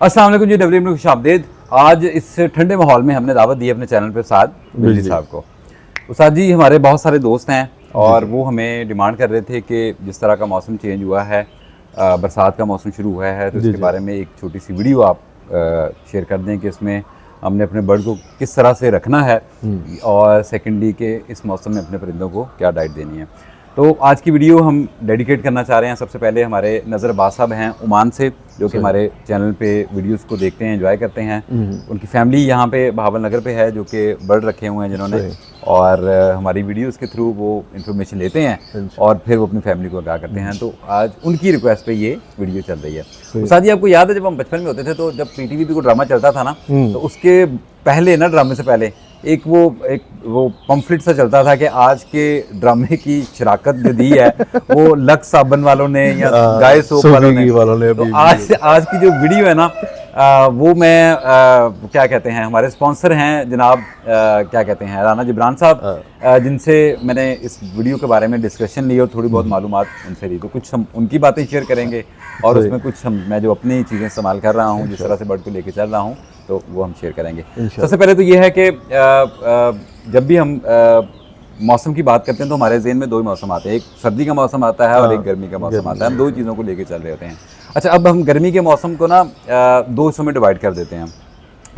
अस्सलाम वालेकुम जी, डब्ल्यू में खुशामदीद। आज इस ठंडे माहौल में हमने दावत दी अपने चैनल पे उस्ताद बिजली साहब को। उस्ताद जी हमारे बहुत सारे दोस्त हैं और वो हमें डिमांड कर रहे थे कि जिस तरह का मौसम चेंज हुआ है, बरसात का मौसम शुरू हुआ है, तो इसके बारे में एक छोटी सी वीडियो आप शेयर कर दें कि इसमें हमने अपने बर्ड को किस तरह से रखना है और सेकेंडली के इस मौसम में अपने परिंदों को क्या डाइट देनी है। तो आज की वीडियो हम डेडिकेट करना चाह रहे हैं सबसे पहले हमारे नज़र अब्बास साहब हैं ओमान से, जो कि हमारे चैनल पे वीडियोस को देखते हैं, एंजॉय करते हैं। उनकी फैमिली यहाँ पे बहावल नगर पे है, जो कि बर्ड रखे हुए हैं जिन्होंने, और हमारी वीडियोस के थ्रू वो इन्फॉर्मेशन लेते हैं और फिर वो अपनी फैमिली को आगाह करते हैं। तो आज उनकी रिक्वेस्ट पे ये वीडियो चल रही है। उस्ताद जी आपको याद है जब हम बचपन में होते थे तो जब पीटीवी पे कोई ड्रामा चलता था ना, तो उसके पहले ना, ड्रामे से पहले एक वो पम्फलेट सा चलता था कि आज के ड्रामे की शराकत जो दी है वो लक्स साबन वालों ने या गाय सोप वालों ने तो आज की जो वीडियो है ना, वो मैं क्या कहते हैं, हमारे स्पॉन्सर हैं जनाब, क्या कहते हैं, राना जिब्रान साहब, जिनसे मैंने इस वीडियो के बारे में डिस्कशन ली और थोड़ी बहुत मालूमात उनसे ली। तो कुछ हम उनकी बातें शेयर करेंगे और उसमें कुछ मैं जो अपनी चीज़ें इस्तेमाल कर रहा हूँ, जिस तरह से बर्ड को लेके चल रहा हूँ, तो वो हम शेयर करेंगे। सबसे पहले तो ये है कि जब भी हम मौसम की बात करते हैं तो हमारे ज़हन में दो ही मौसम आते हैं, एक सर्दी का मौसम आता है और एक गर्मी का मौसम आता है। हम दो चीज़ों को लेके चल रहे होते हैं। अच्छा, अब हम गर्मी के मौसम को ना दो हिस्सों में डिवाइड कर देते हैं।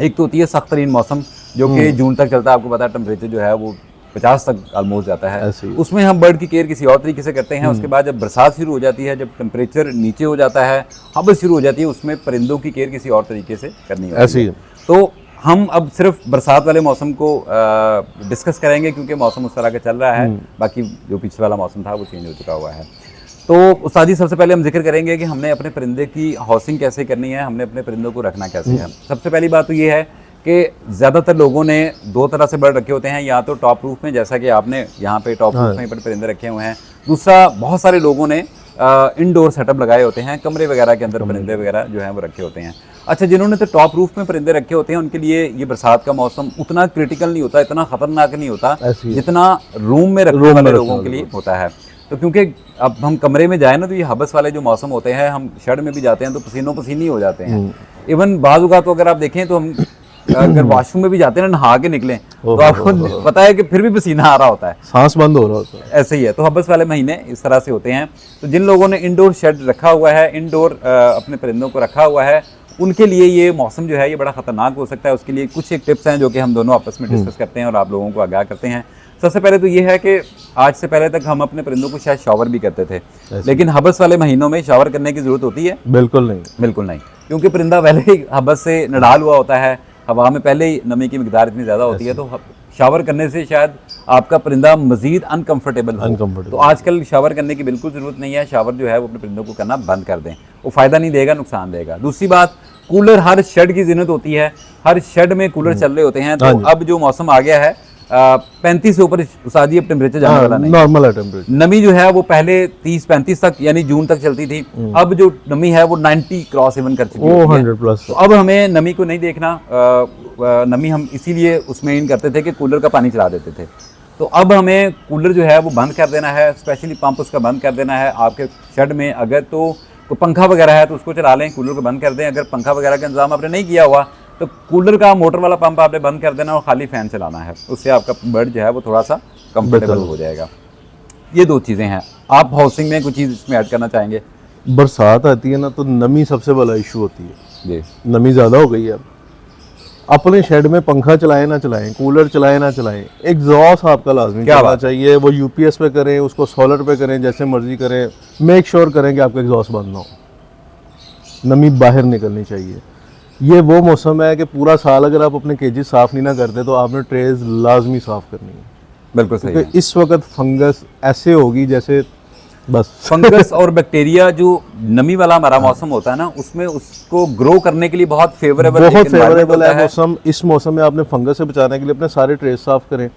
एक तो होती है सख्त तरीन मौसम, जो कि जून तक चलता है। आपको पता है टेम्परेचर जो है वो 50 तक ऑलमोस्ट जाता है। उसमें हम बर्ड की केयर किसी और तरीके से करते हैं। उसके बाद जब बरसात शुरू हो जाती है, जब टेम्परेचर नीचे हो जाता है, हवा शुरू हो जाती है, उसमें परिंदों की केयर किसी और तरीके से करनी होती है। तो हम अब सिर्फ बरसात वाले मौसम को डिस्कस करेंगे क्योंकि मौसम उस तरह का चल रहा है। बाकी जो पिछले वाला मौसम था वो चेंज हो चुका हुआ है। तो उस्ताद जी सबसे पहले हम जिक्र करेंगे कि हमने अपने परिंदे की हाउसिंग कैसे करनी है, हमने अपने परिंदों को रखना कैसे है। सबसे पहली बात तो ये है कि ज़्यादातर लोगों ने दो तरह से बर्ड रखे होते हैं, या तो टॉप रूफ में, जैसा कि आपने यहाँ पे टॉप रूफ में परिंदे रखे हुए हैं। दूसरा, बहुत सारे लोगों ने इंडोर सेटअप लगाए होते हैं, कमरे वगैरह के अंदर परिंदे वगैरह जो हैं वो रखे होते हैं। अच्छा, जिन्होंने तो टॉप रूफ में परिंदे रखे होते हैं उनके लिए ये बरसात का मौसम उतना क्रिटिकल नहीं होता, इतना खतरनाक नहीं होता जितना रूम में रखने वाले लोगों के लिए होता है। तो क्योंकि अब हम कमरे में जाए ना, तो ये हबस वाले जो मौसम होते हैं, हम शेड में भी जाते हैं तो पसीनों पसीनी हो जाते हैं। इवन बाज़ औक़ात तो अगर आप देखें तो हम अगर वॉशरूम में भी जाते हैं ना, नहा के निकलें तो आपको पता है कि फिर भी पसीना आ रहा होता है, सांस बंद हो रहा होता है। ऐसे ही है। तो हबस वाले महीने इस तरह से होते हैं। तो जिन लोगों ने इंडोर शेड रखा हुआ है, इंडोर अपने परिंदों को रखा हुआ है, उनके लिए ये मौसम जो है ये बड़ा ख़तरनाक हो सकता है। उसके लिए कुछ एक टिप्स हैं जो कि हम दोनों आपस में डिस्कस करते हैं और आप लोगों को आगाह करते हैं। सबसे पहले तो ये है कि आज से पहले तक हम अपने परिंदों को शायद शावर भी करते थे, लेकिन हबस वाले महीनों में शावर करने की ज़रूरत होती है? बिल्कुल नहीं, बिल्कुल नहीं, क्योंकि परिंदा पहले ही हबस से नडाल हुआ होता है, हवा में पहले ही नमी की मिकदार इतनी ज़्यादा होती है, तो शावर करने से शायद आपका परिंदा मज़ीद अनकम्फर्टेबल हो। तो आजकल शावर करने की बिल्कुल ज़रूरत नहीं है। शावर जो है वो अपने परिंदों को करना बंद कर दें, वो फ़ायदा नहीं देगा, नुकसान देगा। दूसरी बात, कूलर हर शेड की ज़रूरत होती है, हर शेड में कूलर चल रहे होते हैं। तो अब जो मौसम आ गया है 35 से ऊपर उस्ताद जी अब टेम्परेचर जाने वाला नहीं, नॉर्मल है टेम्परेचर। नमी जो है वो पहले 30-35 तक यानी जून तक चलती थी, अब जो नमी है वो 90 क्रॉस इवन कर चुकी है, 100+। तो अब हमें नमी को नहीं देखना, नमी हम इसीलिए उसमें इन करते थे कि कूलर का पानी चला देते थे। तो अब हमें कूलर जो है वो बंद कर देना है, स्पेशली पंप उसका बंद कर देना है। आपके शेड में अगर तो कोई पंखा वगैरह है तो उसको चला लें, कूलर को बंद कर दें। अगर पंखा वगैरह का इंतजाम आपने नहीं किया हुआ तो कूलर का मोटर वाला पंप आपने बंद कर देना और खाली फैन चलाना है, उससे आपका बर्ड जो है वो थोड़ा सा कंफर्टेबल हो जाएगा। ये दो चीज़ें हैं। आप हाउसिंग में कुछ चीज़ इसमें ऐड करना चाहेंगे? बरसात आती है ना तो नमी सबसे बड़ा इशू होती है जी। नमी ज़्यादा हो गई है। अपने शेड में पंखा चलाएं ना चलाएं, कूलर चलाएं ना चलाएं, एग्जॉस्ट आपका लाजमी चलना चाहिए। वो यूपीएस पे करें, उसको सोलर पे करें, जैसे मर्जी करें, मेक श्योर करें कि आपका एग्जॉस्ट बंद ना हो, नमी बाहर निकलनी चाहिए। ये वो मौसम है कि पूरा साल अगर आप अपने केजी साफ़ नहीं ना करते तो आपने ट्रेज लाजमी साफ़ करनी है। बिल्कुल सही है। इस वक्त फंगस ऐसे होगी जैसे बस फंगस और बैक्टीरिया जो नमी वाला हमारा मौसम होता है ना, उसमें उसको ग्रो करने के लिए बहुत फेवरेबल है मौसम। इस मौसम में आपने फंगस से बचाने के लिए अपने सारे ट्रेज साफ़ करें,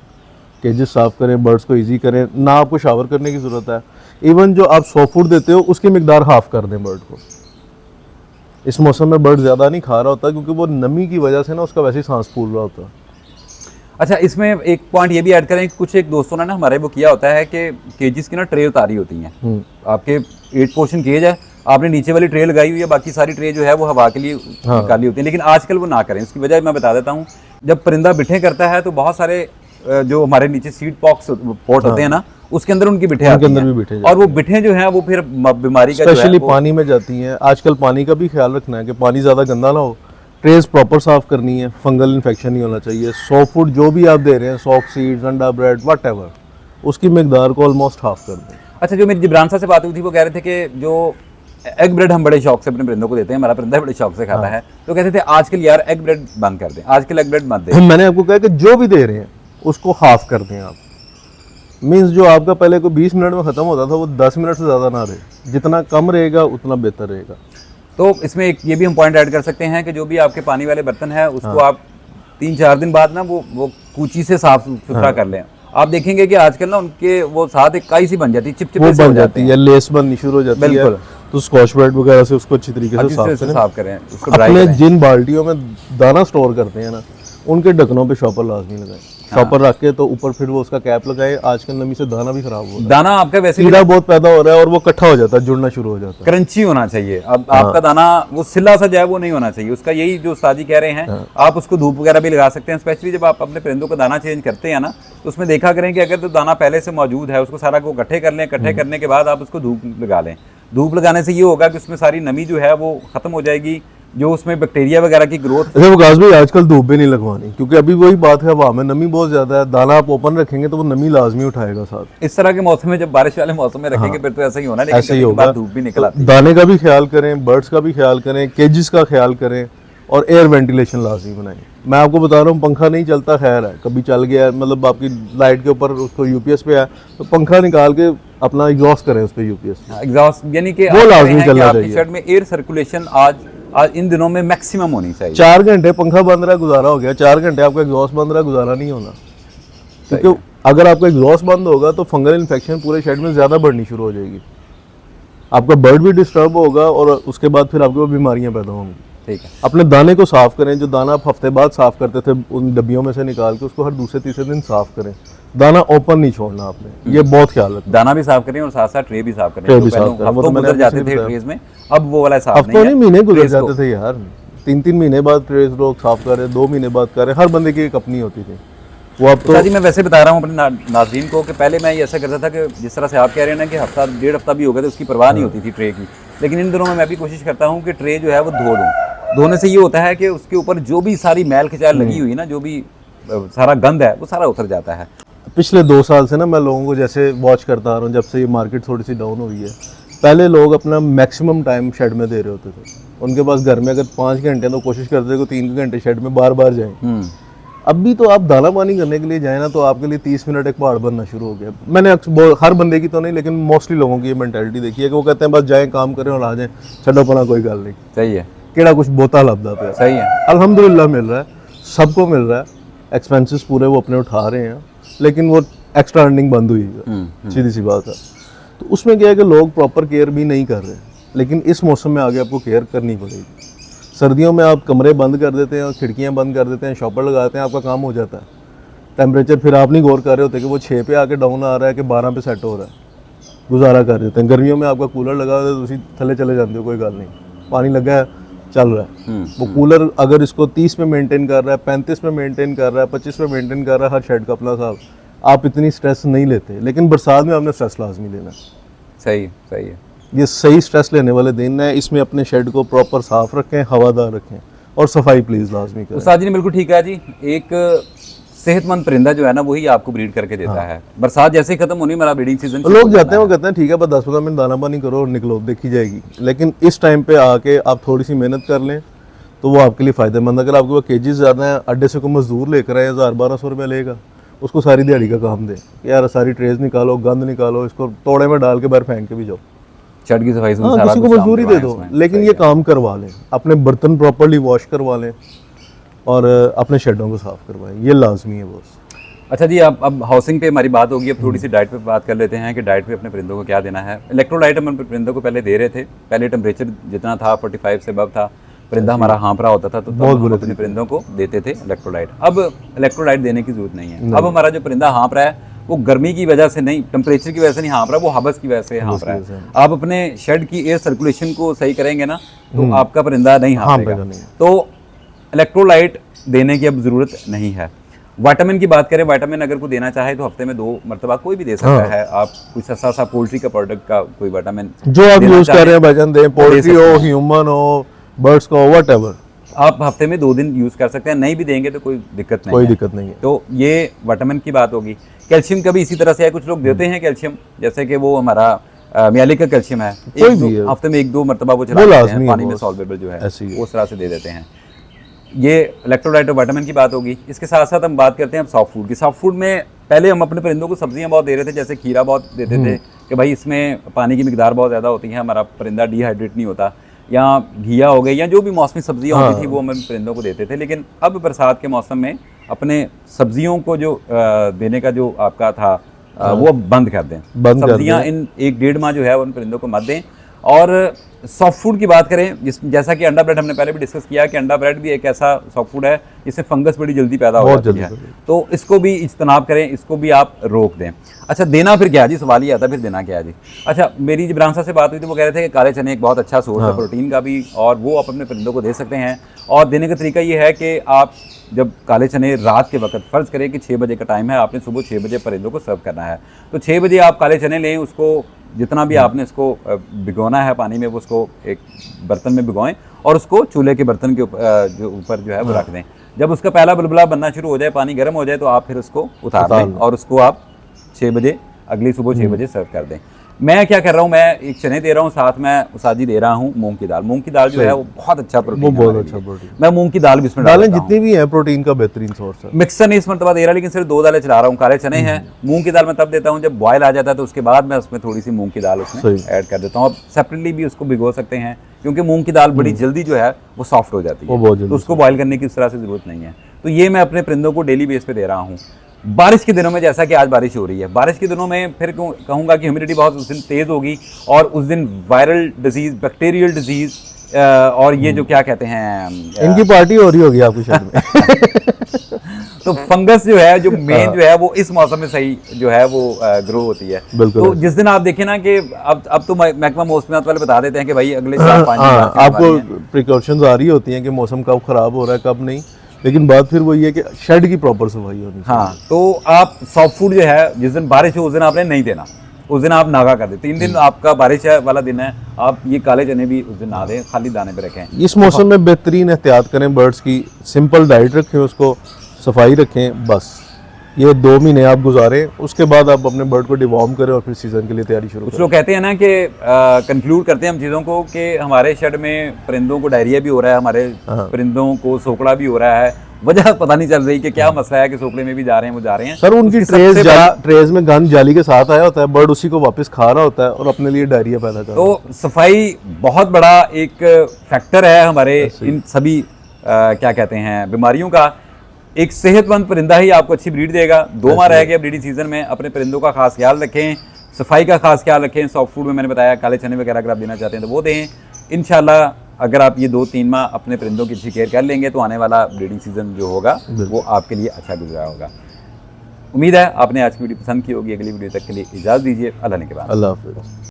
केजेस साफ़ करें, बर्ड्स को ईजी करें, ना आपको शावर करने की ज़रूरत है। इवन जो आप सॉफ्ट फूड देते हो उसकी मिकदार हाफ़ कर दें बर्ड को। इस मौसम में बर्ड ज़्यादा नहीं खा रहा होता क्योंकि वो नमी की वजह से ना उसका वैसे ही सांस फूल रहा होता है। अच्छा, इसमें एक पॉइंट ये भी ऐड करें कि कुछ एक दोस्तों ने ना हमारे वो किया होता है कि केजेस की ना ट्रे उतारी होती हैं। आपके 8 पोर्शन केज है, आपने नीचे वाली ट्रे लगाई हुई है, बाकी सारी ट्रे जो है वो हवा के लिए निकाली होती है, लेकिन आजकल वो ना करें। उसकी वजह मैं बता देता हूँ, जब परिंदा बिठे करता है तो बहुत सारे जो हमारे नीचे सीड पॉक्स पोट होते हैं ना, उसके अंदर उनकी बिठे आती हैं, और वो बिठे जो हैं वो फिर बीमारी का स्पेशली पानी में जाती हैं। आजकल पानी का भी ख्याल रखना है कि पानी ज़्यादा गंदा ना हो, ट्रेस प्रॉपर साफ करनी है, फंगल इन्फेक्शन नहीं होना चाहिए। सॉफ्ट फूड जो भी आप दे रहे हैं, सॉक सीड्स, अंडा ब्रेड, व्हाटएवर, उसकी मिकदार को ऑलमोस्ट हाफ कर दें। अच्छा, जो मेरी जिब्रान साहब से बात हुई थी वो कह रहे थे कि जो एग ब्रेड हम बड़े शौक से अपने परिंदों को देते हैं, हमारा परिंदा बड़े शौक से खाता है, तो कहते थे आजकल यार एग ब्रेड बंद कर दें, आजकल एग ब्रेड मत दें। मैंने आपको कहा कि जो भी दे रहे हैं उसको हाफ कर दें आप। मीन्स जो आपका पहले को 20 मिनट में ख़त्म होता था वो 10 मिनट से ज़्यादा ना रहे, जितना कम रहेगा उतना बेहतर रहेगा। तो इसमें एक ये भी हम पॉइंट ऐड कर सकते हैं कि जो भी आपके पानी वाले बर्तन है उसको आप 3-4 दिन बाद ना वो कूची से साफ सुथरा कर लें। आप देखेंगे कि आजकल ना उनके वो साथ एक काई सी बन जाती है, चिपचिपे से हो जाती है, लेस बननी शुरू हो जाती है, तो स्कॉच ब्राइट वगैरह से उसको अच्छी तरीके से साफ करें। अपने जिन बाल्टियों में दाना स्टोर करते हैं ना, उनके ढक्कनों पे शॉपर लाजमी लगाएं। शॉपर रख के तो ऊपर फिर वो उसका कैप लगाएं। आजकल नमी से दाना भी खराब हो रहा है, दाना आपका वैसे कीड़ा बहुत पैदा हो रहा है और वो इकट्ठा हो जाता है, जुड़ना शुरू हो जाता है। क्रंची होना चाहिए। अब आपका दाना वो सिला सा जाए वो नहीं होना चाहिए उसका, यही जो उस्ताद जी कह रहे हैं। आप उसको धूप वगैरह भी लगा सकते हैं, स्पेशली जब आप अपने परिंदों का दाना चेंज करते हैं ना, तो उसमें देखा करें कि अगर तो दाना पहले से मौजूद है उसको सारा को इकट्ठे कर लें, इकट्ठे करने के बाद आप उसको धूप लगा लें। धूप लगाने से ये होगा कि उसमें सारी नमी जो है वो खत्म हो जाएगी, जो उसमें बैक्टीरिया वगैरह की ग्रोथ। अच्छा वकास भाई, आजकल धूप भी नहीं लगवानी, क्योंकि अभी वही बात है, हवा में नमी बहुत ज्यादा है। दाना आप ओपन रखेंगे तो वो नमी लाजमी उठाएगा साथ। इस तरह के मौसम में, जब बारिश वाले मौसम में रखेंगे फिर तो ऐसा ही होना, लेकिन ऐसा ही होगा। धूप भी निकल आती है। दाने का भी ख्याल करें, बर्ड्स का भी ख्याल करें, केजेस का ख्याल करें, और एयर वेंटिलेशन लाजमी बनाएं। मैं आपको बता रहा हूँ, पंखा नहीं चलता खैर है, कभी चल गया मतलब आपकी लाइट के ऊपर उसको यूपीएस पे है तो पंखा निकाल के अपना एग्जॉस्ट करें उस पर यूपीएस। एग्जॉस्ट यानी कि वो लाजमी चलना चाहिए। शर्ट में एयर सर्कुलेशन आज इन दिनों में मैक्सिमम होनी चाहिए। 4 घंटे पंखा बंद रहा गुजारा हो गया, 4 घंटे आपका एग्जॉस्ट बंद रहा गुजारा नहीं होना, क्योंकि अगर आपका एग्जॉस्ट बंद होगा तो फंगल इन्फेक्शन पूरे शेड में ज़्यादा बढ़नी शुरू हो जाएगी, आपका बर्ड भी डिस्टर्ब होगा और उसके बाद फिर आपको बीमारियां पैदा होंगी। ठीक है। अपने दाने को साफ करें, जो दाना आप हफ्ते बाद साफ करते थे उन डब्बियों में से निकाल के उसको हर दूसरे तीसरे दिन साफ करें। दाना ओपन नहीं छोड़ना आपने, ये बहुत ख्याल रखना। दाना भी साफ करें और साथ साथ ट्रे भी साफ करें। ट्रे भी साफ करें, हफ्तों गुजर जाते थे ट्रेज में, अब वो वाला साफ हफ्तों नहीं महीने गुजर जाते थे यार, 3-3 महीने बाद ट्रेज लोग साफ कर रहे, 2 महीने बाद कर रहे, हर बंदे की एक अपनी होती थी वो। अब तो जी मैं वैसे बता रहा हूँ अपने नाज़रीन को कि पहले मैं ये ऐसा करता था कि जिस तरह से आप कह रहे हैं ना कि हफ्ता 1.5 हफ्ता भी हो गया तो उसकी परवाह नहीं होती थी ट्रे की, लेकिन इन दिनों में मैं भी कोशिश करता हूँ कि ट्रे जो है वो धो दूँ। धोने से ये होता है कि उसके ऊपर जो भी सारी मैल खिंचार लगी हुई ना, जो भी सारा गंद है वो सारा उतर जाता है। पिछले 2 साल से ना मैं लोगों को जैसे वॉच करता आ रहा हूँ, जब से ये मार्केट थोड़ी सी डाउन हुई है, पहले लोग अपना मैक्सिमम टाइम शेड में दे रहे होते थे। उनके पास घर में अगर 5 घंटे तो कोशिश करते थे कि 3 घंटे शेड में बार बार जाएं। अभी तो आप दाना पानी करने के लिए जाए ना तो आपके लिए 30 मिनट एक पहाड़ बनना शुरू हो गया। मैंने हर बंदे की तो नहीं, लेकिन मोस्टली लोगों की ये मेंटालिटी देखी है कि वो कहते हैं बस जाएं काम करें और आ जाएं, छड्डो पना कोई गल नहीं। सही है, केड़ा कुछ बोता लभदा पे। सही है, अल्हम्दुलिल्लाह मिल रहा है, सबको मिल रहा है, एक्सपेंसेस पूरे वो अपने उठा रहे हैं, लेकिन वो एक्स्ट्रा अर्निंग बंद हुई है, सीधी सी बात है। तो उसमें क्या है कि लोग प्रॉपर केयर भी नहीं कर रहे, लेकिन इस मौसम में आगे आपको केयर करनी पड़ेगी। सर्दियों में आप कमरे बंद कर देते हैं और खिड़कियां बंद कर देते हैं, शॉपर लगाते हैं, आपका काम हो जाता है। टेम्परेचर फिर आप नहीं गौर कर रहे होते कि वो 6 पे आके डाउन आ रहा है कि 12 पे सेट हो रहा है, गुजारा कर देते हैं। गर्मियों में आपका कूलर लगा हुआ है तो उसी थले चले जाते हो, कोई गल नहीं, पानी लगा है चल रहा है। वो कूलर अगर इसको 30 में मेंटेन कर रहा है, 35 में मेंटेन कर रहा है, 25 में मेंटेन कर रहा है, हर शेड का अपना हिसाब, आप इतनी स्ट्रेस नहीं लेते। लेकिन बरसात में आपने स्ट्रेस लाजमी लेना है। सही सही है, ये सही स्ट्रेस लेने वाले दिन है। इसमें अपने शेड को प्रॉपर साफ रखें, हवादार रखें और सफाई प्लीज लाजमी करें। उस्ताद जी ने बिल्कुल ठीक है जी। एक सेहतमंद परिंदा जो है ना वही आपको ब्रीड करके देता है। बरसात जैसे ही खत्म होनी हमारा ब्रीडिंग सीजन, लोग जाते हैं वो कहते हैं ठीक है बस 10-15 मिनट दाना पानी करो और निकलो, देखी जाएगी। लेकिन इस टाइम पे आके आप थोड़ी सी मेहनत कर लें तो वो आपके लिए फ़ायदेमंद। अगर आपके पास केजेस ज़्यादा हैं, अड्डे से कोई मजदूर लेकर आए 1000-1200 रुपये लेगा, उसको सारी दिहाड़ी का काम दे, यार सारी ट्रेज निकालो, गंद निकालो, इसको तोड़े में डाल के बाहर फेंक के भी जाओ, छत की सफाई किसी को मजदूरी दे दो, लेकिन ये काम करवा लें, अपने बर्तन प्रॉपरली वॉश करवा लें और अपने शेडों को साफ करवाएं, ये लाजमी है बॉस। अच्छा जी, अब हाउसिंग पे हमारी बात होगी, अब थोड़ी सी डाइट पे बात कर लेते हैं कि डाइट पे अपने परिंदों को क्या देना है। इलेक्ट्रोलाइट हम अपने परिंदों को पहले दे रहे थे, पहले टेम्परेचर जितना था 45 से अबव था, परिंदा हमारा हाँफ रहा होता था तो हम अपने परिंदों को देते थे इलेक्ट्रोलाइट। अब इलेक्ट्रोलाइट देने की जरूरत नहीं है। अब हमारा जो परिंदा हाँफ रहा है वो गर्मी की वजह से नहीं, टेम्परेचर की वजह से नहीं हाँफ रहा, वो हबस की वजह से हाँफ रहा है। आप अपने शेड की एयर सर्कुलेशन को सही करेंगे ना तो आपका परिंदा नहीं हाँफेगा। तो इलेक्ट्रोलाइट देने की अब ज़रूरत नहीं है। विटामिन की बात करें, विटामिन अगर कोई देना चाहे तो हफ्ते में 2 मरतबा कोई भी दे सकता है। आप कोई सस्ता सा पोल्ट्री का प्रोडक्ट का कोई विटामिन जो आप यूज़ कर रहे हैं भाईजान दें, पोल्ट्री हो, ह्यूमन हो, बर्ड्स का हो, व्हाटएवर, आप हफ्ते में 2 दिन यूज़ कर सकते हैं। नहीं भी देंगे तो कोई दिक्कत नहीं है। तो ये विटामिन की बात होगी। कैल्शियम का भी इसी तरह से है, कुछ लोग देते हैं कैल्शियम, जैसे कि वो हमारा मियाली का कैल्शियम है, हफ्ते में 1-2 मरतबा वो चला देते हैं, पानी में सॉल्वेबल जो है उस तरह से दे देते हैं। ये इलेक्ट्रोलाइट और विटामिन की बात होगी। इसके साथ साथ हम बात करते हैं सॉफ्ट फूड की। सॉफ्ट फूड में पहले हम अपने परिंदों को सब्जियां बहुत दे रहे थे, जैसे खीरा बहुत देते थे कि भाई इसमें पानी की मिकदार बहुत ज़्यादा होती है, हमारा परिंदा डिहाइड्रेट नहीं होता, या घिया हो गई या जो भी मौसमी सब्जियां होती थी वो हम परिंदों को देते थे। लेकिन अब बरसात के मौसम में अपने सब्जियों को जो देने का जो आपका था वो बंद कर दें। सब्जियां इन 1-1.5 माह जो है उन परिंदों को मत दें। और सॉफ्ट फूड की बात करें, जैसा कि अंडा ब्रेड हमने पहले भी डिस्कस किया कि अंडा ब्रेड भी एक ऐसा सॉफ्ट फूड है जिसमें फंगस बड़ी जल्दी पैदा हो जाती है, तो इसको भी इज्तनाब करें, इसको भी आप रोक दें। अच्छा, देना फिर क्या है जी, सवाल ही आता है फिर देना क्या है जी। अच्छा, मेरी जब रामसा से बात हुई थी वो कह रहे थे कि काले चने एक बहुत अच्छा सोर्स है प्रोटीन का भी, और वो आप अपने परिंदों को दे सकते हैं। और देने का तरीका ये है कि आप जब काले चने रात के वक्त, फ़र्ज़ करें कि 6 बजे का टाइम है, आपने सुबह 6 बजे परिंदों को सर्व करना है, तो 6 बजे आप काले चने लें, उसको जितना भी आपने इसको भिगोना है पानी में, वो उसको एक बर्तन में भिगोएं और उसको चूल्हे के बर्तन के ऊपर जो है वो रख दें। जब उसका पहला बुलबुला बनना शुरू हो जाए, पानी गर्म हो जाए, तो आप फिर उसको उतार दें और उसको आप 6 बजे अगली सुबह 6 बजे सर्व कर दें। मैं क्या कर रहा हूँ, मैं एक चने दे रहा हूँ, साथ में उसाजी दे रहा हूँ मूंग की दाल। मूंग की दाल जो है वो बहुत अच्छा प्रोटीन है, बहुत अच्छा प्रोटीन। मैं मूंग की दाल भी इसमें डालें, जितनी भी है प्रोटीन का बेहतरीन सोर्स है। मिक्सर नहीं इस मरतबा दे रहा, लेकिन सिर्फ 2 दालें चला रहा हूँ। काले चने हैं, मूंग की दाल मैं तब देता हूँ जब बॉयल आ जाता है, तो उसके बाद मैं उसमें थोड़ी सी मूंग की दाल उसमें ऐड कर देता हूँ। आप सेपरेटली भी उसको भिगो सकते हैं, क्योंकि मूंग की दाल बड़ी जल्दी जो है वो सॉफ्ट हो जाती है, तो उसको बॉयल करने की उस तरह से जरूरत नहीं है। तो ये मैं अपने परिंदों को डेली बेस पे दे रहा हूँ। बारिश के दिनों में, जैसा कि आज बारिश हो रही है, बारिश के दिनों में फिर कहूँगा कि ह्यूमिडिटी बहुत उस दिन तेज़ होगी, और उस दिन वायरल डिजीज़, बैक्टीरियल डिजीज़, और ये जो क्या कहते हैं, इनकी पार्टी हो रही होगी आपके शहर में। तो फंगस जो है, जो मेन जो है वो इस मौसम में सही जो है वो ग्रो होती है। तो जिस दिन आप देखें ना कि अब तो महकमा मौसमियात वाले बता देते हैं कि भाई अगले 4-5 दिन आपको प्रिकॉशंस आ रही होती हैं कि मौसम कब खराब हो रहा है कब नहीं, लेकिन बात फिर वही है कि शेड की प्रॉपर सफाई होनी चाहिए। हाँ, तो आप सॉफ्ट फूड जो है, जिस दिन बारिश हो उस दिन आपने नहीं देना, उस दिन आप नागा कर दें। 3 दिन आपका बारिश वाला दिन है, आप ये काले चने भी उस दिन ना दें, खाली दाने पे रखें। इस मौसम में बेहतरीन एहतियात करें बर्ड्स की, सिंपल डाइट रखें, उसको सफाई रखें, बस ये 2 महीने आप गुजारें, उसके बाद आप अपने बर्ड को डिवॉर्म करें और फिर सीजन के लिए तैयारी शुरू करें। कुछ लोग कहते हैं ना कि कंक्लूड करते हैं हम चीज़ों को कि हमारे शेड में परिंदों को डायरिया भी हो रहा है, हमारे परिंदों को सोकड़ा भी हो रहा है, वजह पता नहीं चल रही कि क्या मसला है कि सोकड़े में भी जा रहे हैं, वो जा रहे हैं। सर, उनकी ट्रेज में गंद जाली के साथ आया होता है, बर्ड उसी को वापस खा रहा होता है और अपने लिए डायरिया पैदा कर रहा है। तो सफाई बहुत बड़ा एक फैक्टर है हमारे इन सभी क्या कहते हैं बीमारियों का। एक सेहतमंद परिंदा ही आपको अच्छी ब्रीड देगा। 2 माह रह गए ब्रीडिंग सीजन में, अपने परिंदों का खास ख्याल रखें, सफाई का खास ख्याल रखें। सॉफ्ट फूड में मैंने बताया, काले चने वगैरह अगर आप देना चाहते हैं तो वो दें। इंशाल्लाह अगर आप ये 2-3 माह अपने परिंदों की अच्छी केयर कर लेंगे तो आने वाला ब्रीडिंग सीजन जो होगा वो आपके लिए अच्छा गुजरा होगा। उम्मीद है आपने आज की वीडियो पसंद की होगी। अगली वीडियो तक के लिए इजाज़त दीजिए। अल्लाह ने के बाद। अल्लाह हाफ़िज़।